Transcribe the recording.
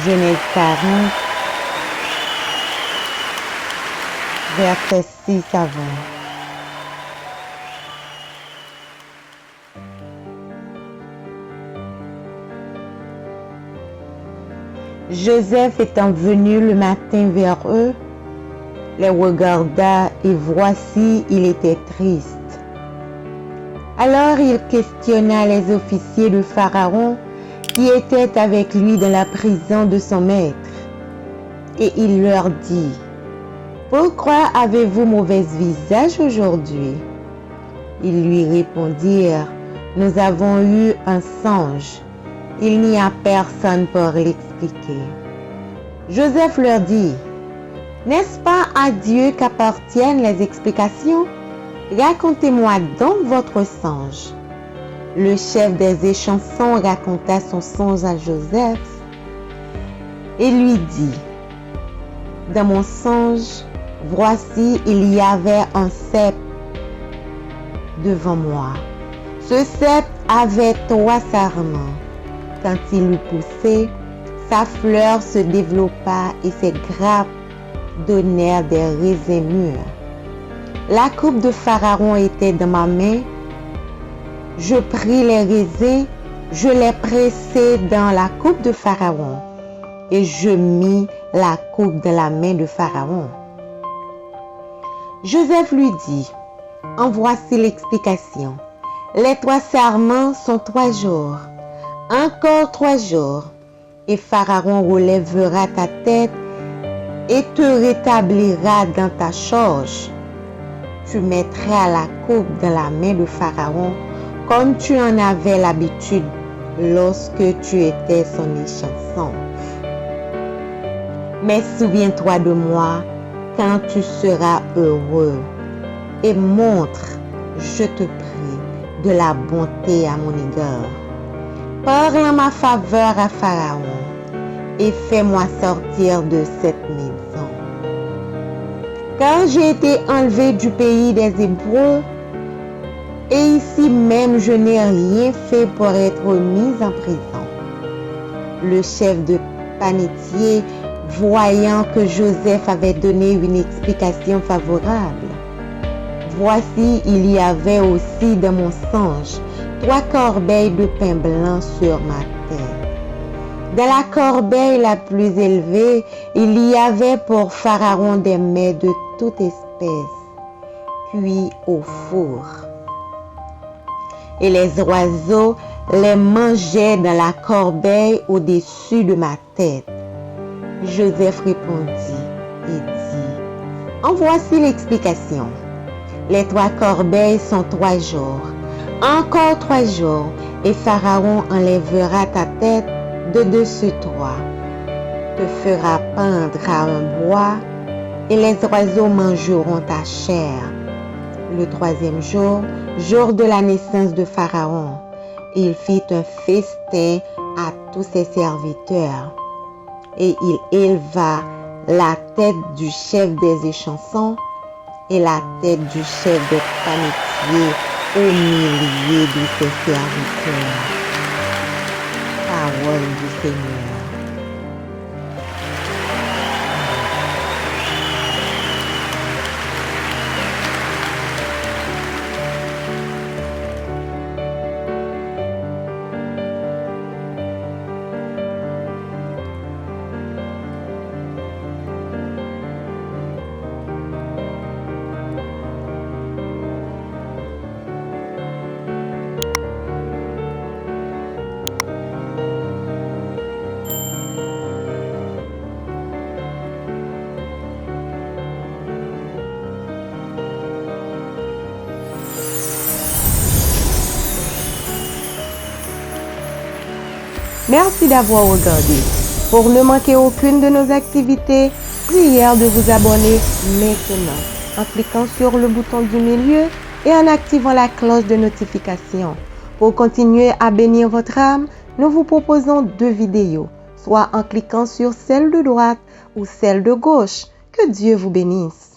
Genèse 40, versets 6 à 20. Joseph étant venu le matin vers eux, les regarda et voici, il était triste. Alors il questionna les officiers de Pharaon qui étaient avec lui dans la prison de son maître. Et il leur dit, « Pourquoi avez-vous mauvais visage aujourd'hui ?» Ils lui répondirent, « Nous avons eu un songe. Il n'y a personne pour l'expliquer. » Joseph leur dit, « N'est-ce pas à Dieu qu'appartiennent les explications? Racontez-moi donc votre songe. » Le chef des échansons raconta son songe à Joseph et lui dit, « Dans mon songe, voici, il y avait un cep devant moi. Ce cep avait 3 sarments. Quand il eut poussé, sa fleur se développa et ses grappes donnèrent des raisins mûrs. La coupe de Pharaon était dans ma main. Je pris les raisins, je les pressai dans la coupe de Pharaon et je mis la coupe dans la main de Pharaon. » Joseph lui dit, « En voici l'explication. Les 3 sarments sont 3 jours. Encore 3 jours, et Pharaon relèvera ta tête et te rétablira dans ta charge. Tu mettras la coupe dans la main de Pharaon comme tu en avais l'habitude lorsque tu étais son échanson. Mais souviens-toi de moi quand tu seras heureux et montre, je te prie, de la bonté à mon égard. Parle en ma faveur à Pharaon et fais-moi sortir de cette maison. Car j'ai été enlevé du pays des Hébreux et ici même je n'ai rien fait pour être mis en prison. » Le chef de panetier, voyant que Joseph avait donné une explication favorable, « Voici, il y avait aussi dans mon songe 3 corbeilles de pain blanc sur ma tête. Dans la corbeille la plus élevée, il y avait pour Pharaon des mets de toute espèce, cuits au four. Et les oiseaux les mangeaient dans la corbeille au-dessus de ma tête. » Joseph répondit et dit, « En voici l'explication. Les 3 corbeilles sont 3 jours. Encore 3 jours, et Pharaon enlèvera ta tête de dessus toi, te fera pendre à un bois, et les oiseaux mangeront ta chair. Le 3e jour, jour de la naissance de Pharaon, il fit un festin à tous ses serviteurs, et il éleva la tête du chef des échansons et la tête du chef des panetiers au milieu de ses serviteurs. Parole du Seigneur. Merci d'avoir regardé. Pour ne manquer aucune de nos activités, prière de vous abonner maintenant en cliquant sur le bouton du milieu et en activant la cloche de notification. Pour continuer à bénir votre âme, nous vous proposons 2 vidéos, soit en cliquant sur celle de droite ou celle de gauche. Que Dieu vous bénisse.